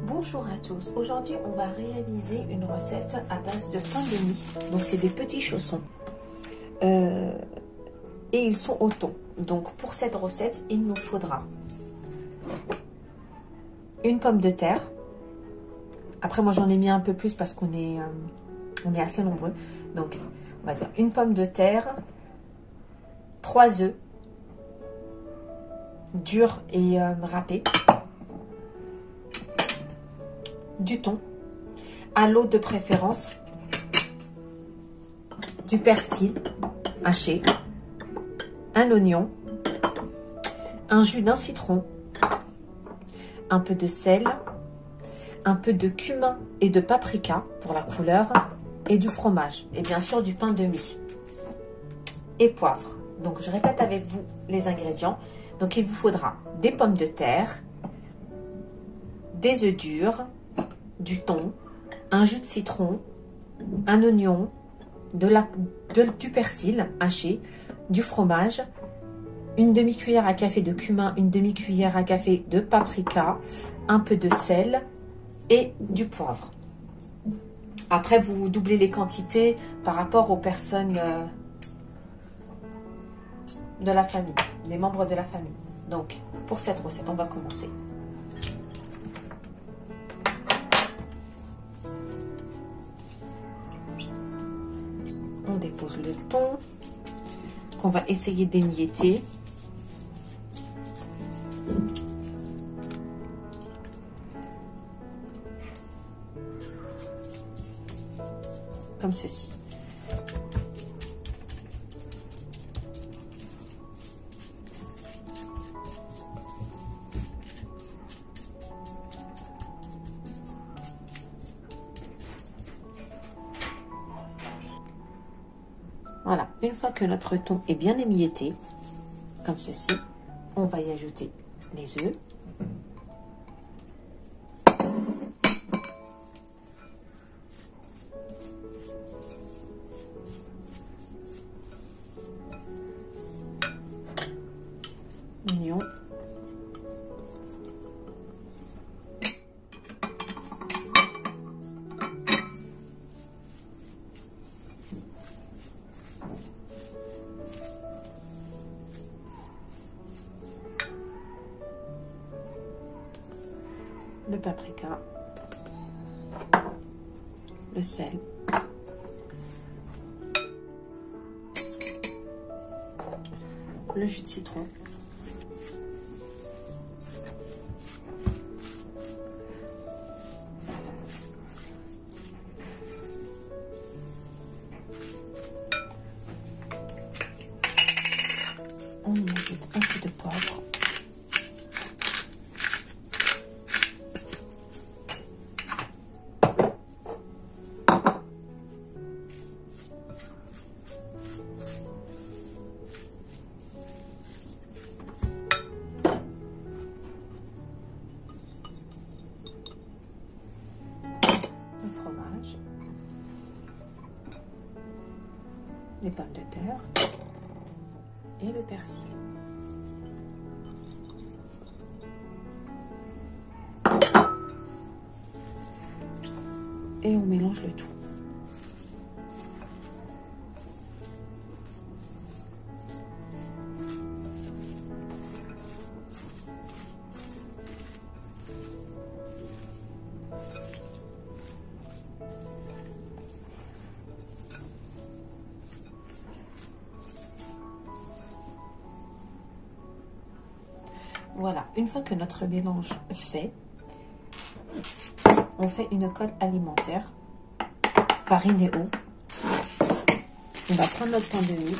Bonjour à tous, aujourd'hui on va réaliser une recette à base de pain de mie. Donc c'est des petits chaussons et ils sont au thon. Donc pour cette recette il nous faudra une pomme de terre. Après moi j'en ai mis un peu plus parce qu'on est assez nombreux. Donc on va dire une pomme de terre, 3 œufs durs et râpés, du thon à l'eau de préférence, du persil haché, un oignon, un jus d'un citron, un peu de sel, un peu de cumin et de paprika pour la couleur, et du fromage et bien sûr du pain de mie et poivre. Donc je répète avec vous les ingrédients. Donc il vous faudra des pommes de terre, des œufs durs, du thon, un jus de citron, un oignon, du persil haché, du fromage, une demi-cuillère à café de cumin, une demi-cuillère à café de paprika, un peu de sel et du poivre. Après, vous doublez les quantités par rapport aux personnes de la famille, des membres de la famille. Donc, pour cette recette, on va commencer. On dépose le thon qu'on va essayer d'émietter. Comme ceci. Voilà, une fois que notre thon est bien émietté, comme ceci, on va y ajouter les œufs. Oignon. Le paprika, le sel, le jus de citron, on y ajoute un peu de poivre, le fromage, les pommes de terre et le persil. Et on mélange le tout. Voilà, une fois que notre mélange est fait, on fait une colle alimentaire, farine et eau. On va prendre notre pain de mie.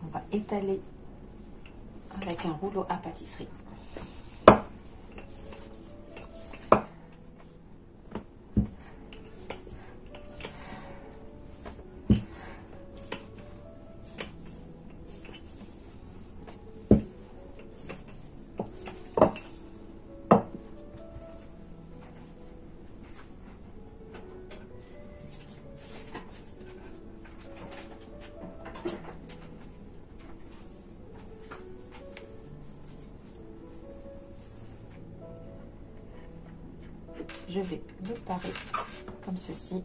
On va étaler avec un rouleau à pâtisserie. je vais le parer comme ceci.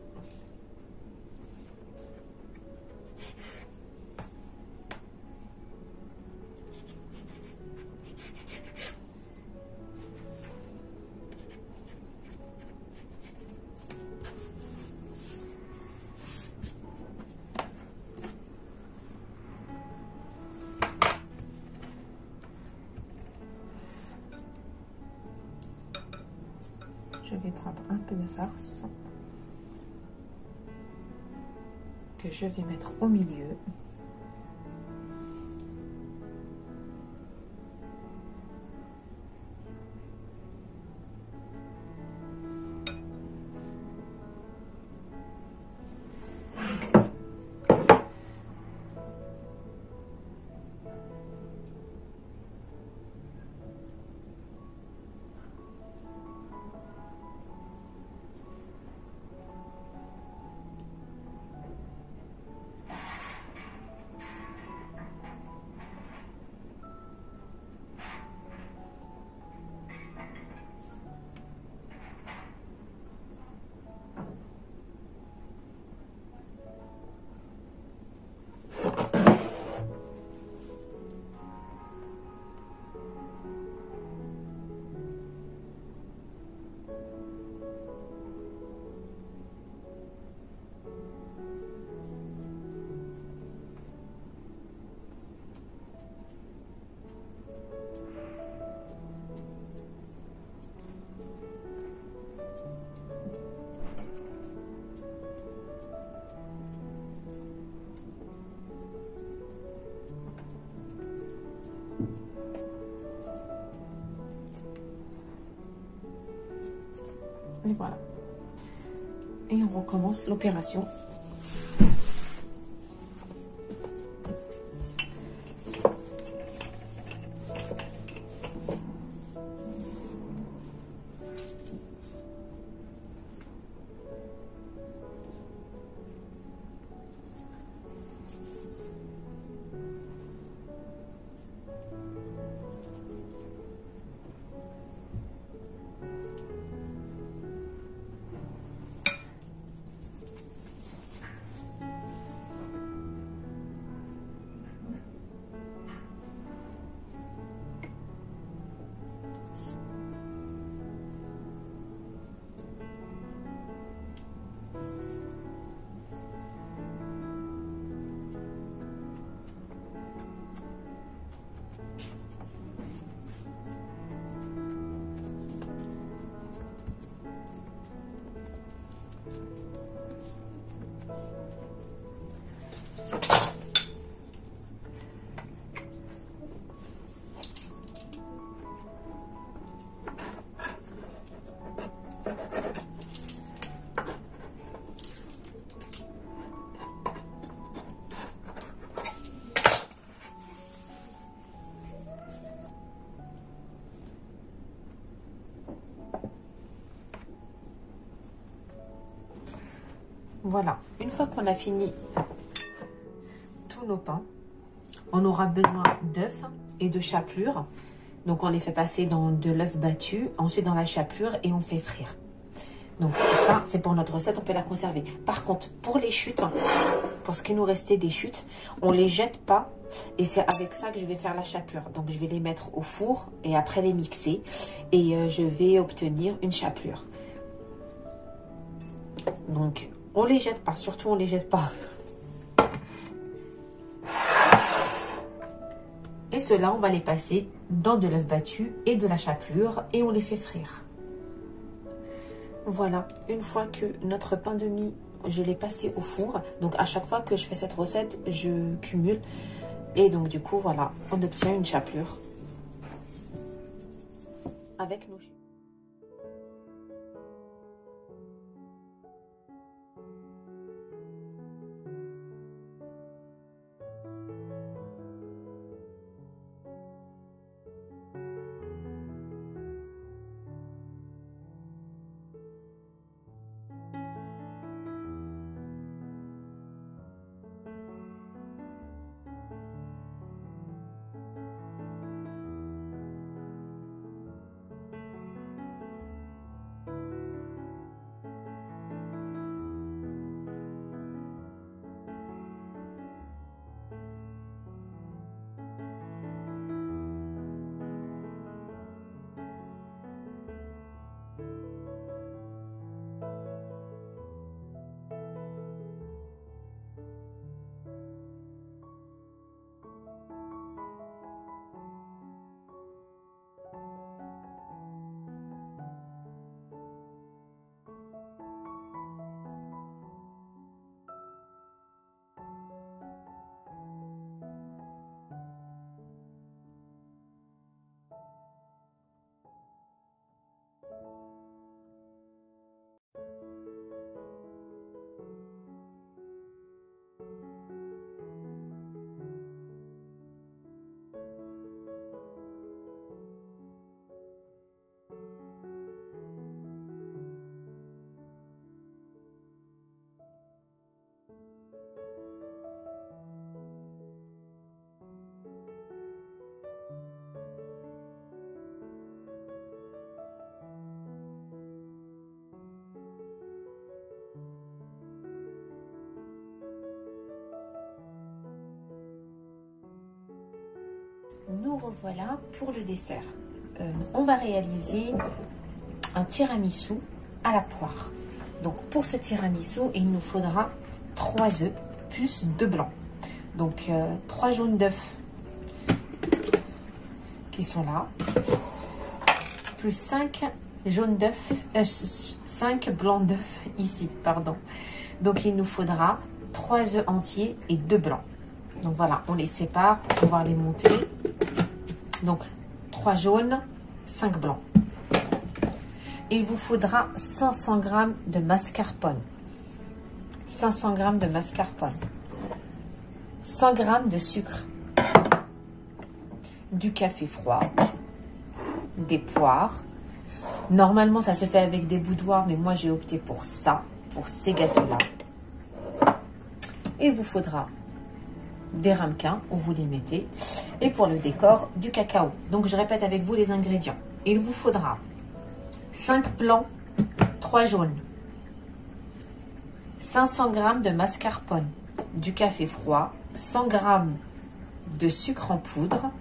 Je vais prendre un peu de farce que je vais mettre au milieu. Et voilà. Et on recommence l'opération. Voilà, une fois qu'on a fini tous nos pains, on aura besoin d'œufs et de chapelure. Donc on les fait passer dans de l'œuf battu, ensuite dans la chapelure et on fait frire. Donc ça, c'est pour notre recette, on peut la conserver. Par contre, pour les chutes, pour ce qui nous restait des chutes, on les jette pas. Et c'est avec ça que je vais faire la chapelure. Donc je vais les mettre au four et après les mixer. Et je vais obtenir une chapelure. Donc on les jette pas, surtout on les jette pas. Et ceux-là, on va les passer dans de l'œuf battu et de la chapelure et on les fait frire. Voilà, une fois que notre pain de mie, je l'ai passé au four. Donc à chaque fois que je fais cette recette, je cumule. Et donc du coup, voilà, on obtient une chapelure avec nos chutes. Nous revoilà pour le dessert. On va réaliser un tiramisu à la poire. Donc pour ce tiramisu, il nous faudra 3 œufs plus 2 blancs. Donc 3 jaunes d'œufs qui sont là, plus 5 jaunes d'œufs, 5 blancs d'œufs ici, pardon. Donc il nous faudra 3 œufs entiers et 2 blancs. Donc voilà, on les sépare pour pouvoir les monter. Donc 3 jaunes, 5 blancs. Il vous faudra 500 g de mascarpone. 500 g de mascarpone. 100 g de sucre. Du café froid. Des poires. Normalement, ça se fait avec des boudoirs, mais moi, j'ai opté pour ça, pour ces gâteaux-là. Il vous faudra des ramequins où vous les mettez. Et pour le décor, du cacao. Donc, je répète avec vous les ingrédients. Il vous faudra 5 blancs, 3 jaunes, 500 g de mascarpone, du café froid, 100 g de sucre en poudre,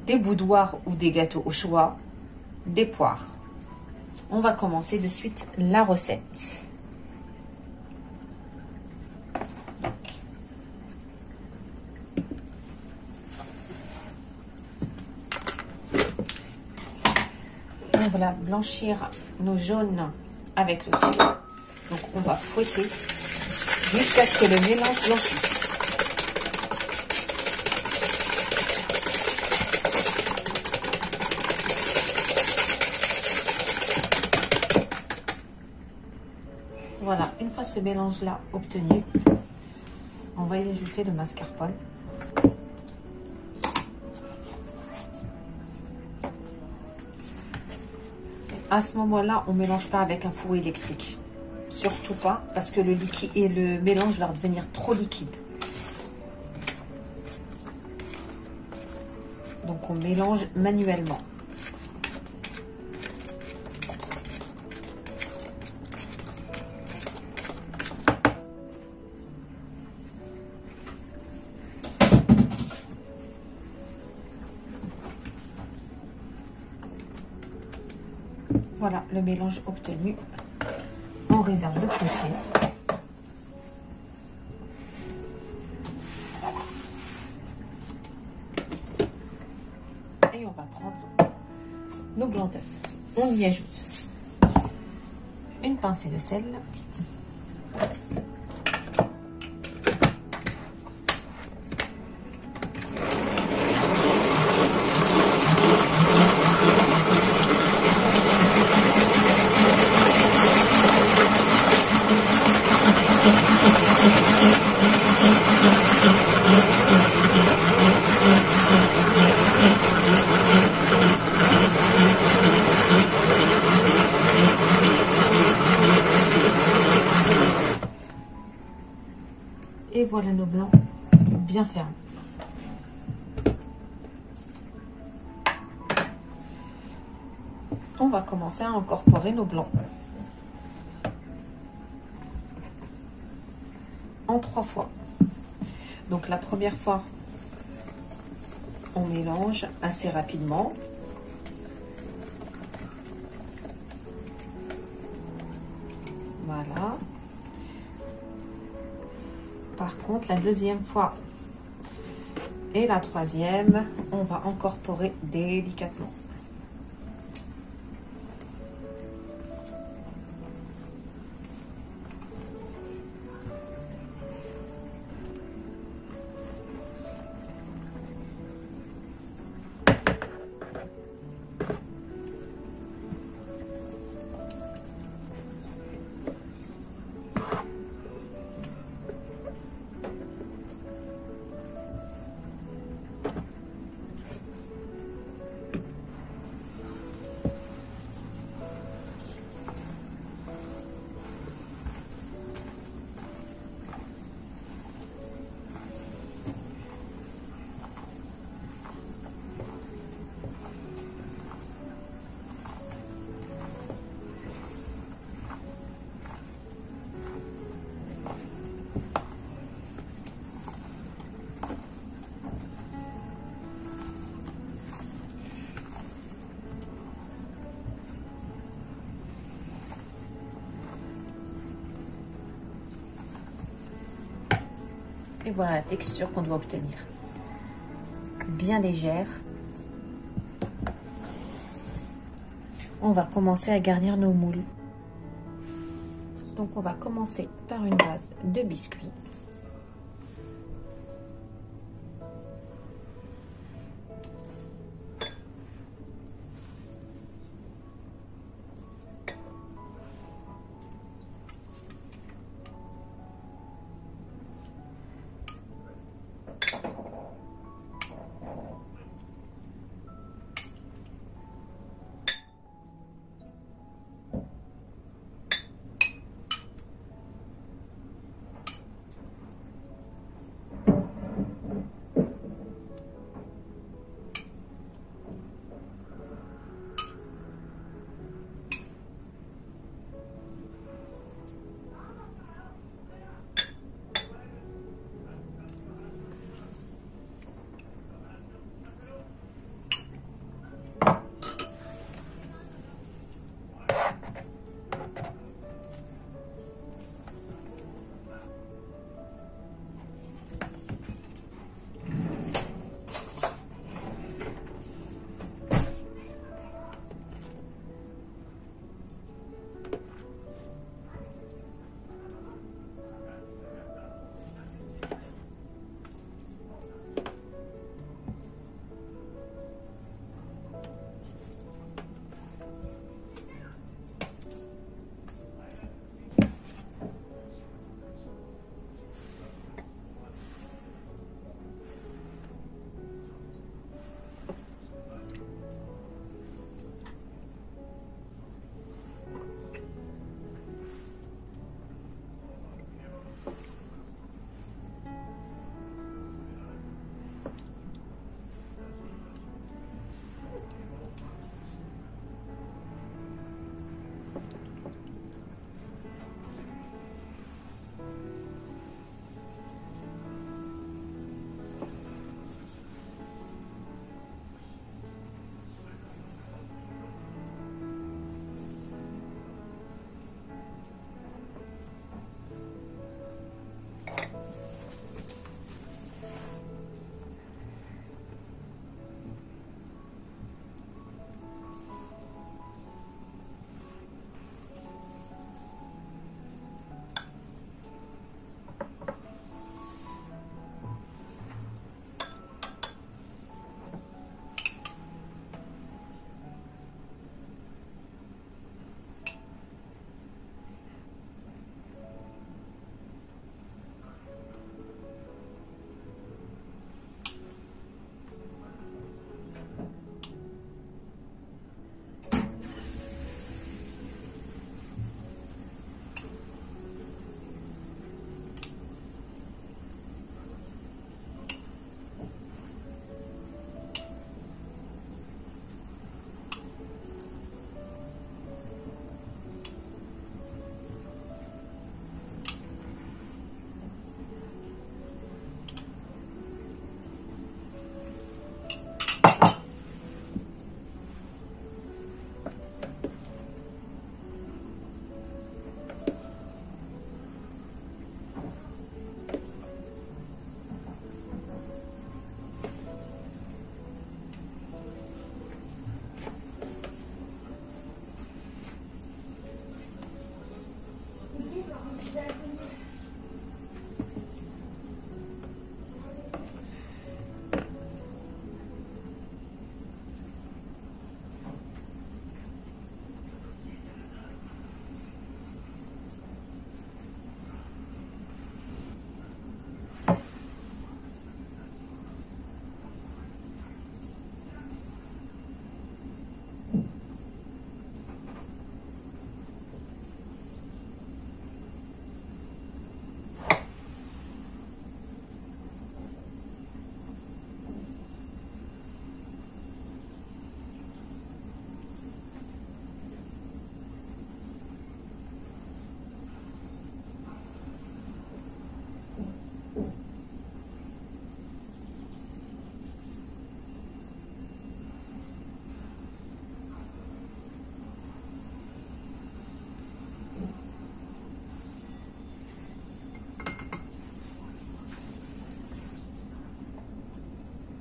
des boudoirs ou des gâteaux au choix, des poires. On va commencer de suite la recette. On va blanchir nos jaunes avec le sucre. Donc on va fouetter jusqu'à ce que le mélange blanchisse. Voilà, une fois ce mélange-là obtenu, on va y ajouter le mascarpone. À ce moment-là, on ne mélange pas avec un four électrique. Surtout pas, parce que le liquide et le mélange va devenir trop liquide. Donc on mélange manuellement. Voilà le mélange obtenu. On réserve de côté. Et on va prendre nos blancs d'œufs. On y ajoute une pincée de sel. Et voilà nos blancs bien fermes. On va commencer à incorporer nos blancs en 3 fois. Donc la première fois, on mélange assez rapidement. Voilà. Par contre, la deuxième fois et la troisième, on va incorporer délicatement. Et voilà la texture qu'on doit obtenir. Bien légère. On va commencer à garnir nos moules. Donc on va commencer par une base de biscuits.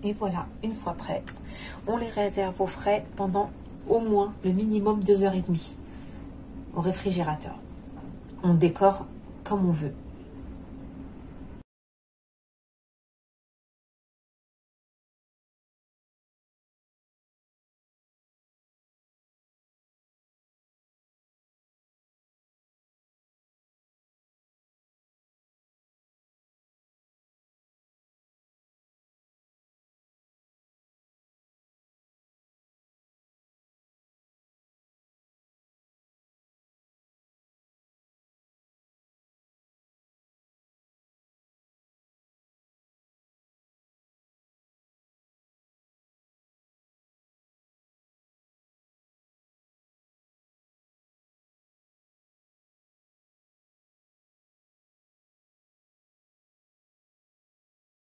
Et voilà, une fois prêt, on les réserve au frais pendant au moins le minimum 2h30 au réfrigérateur. On décore comme on veut.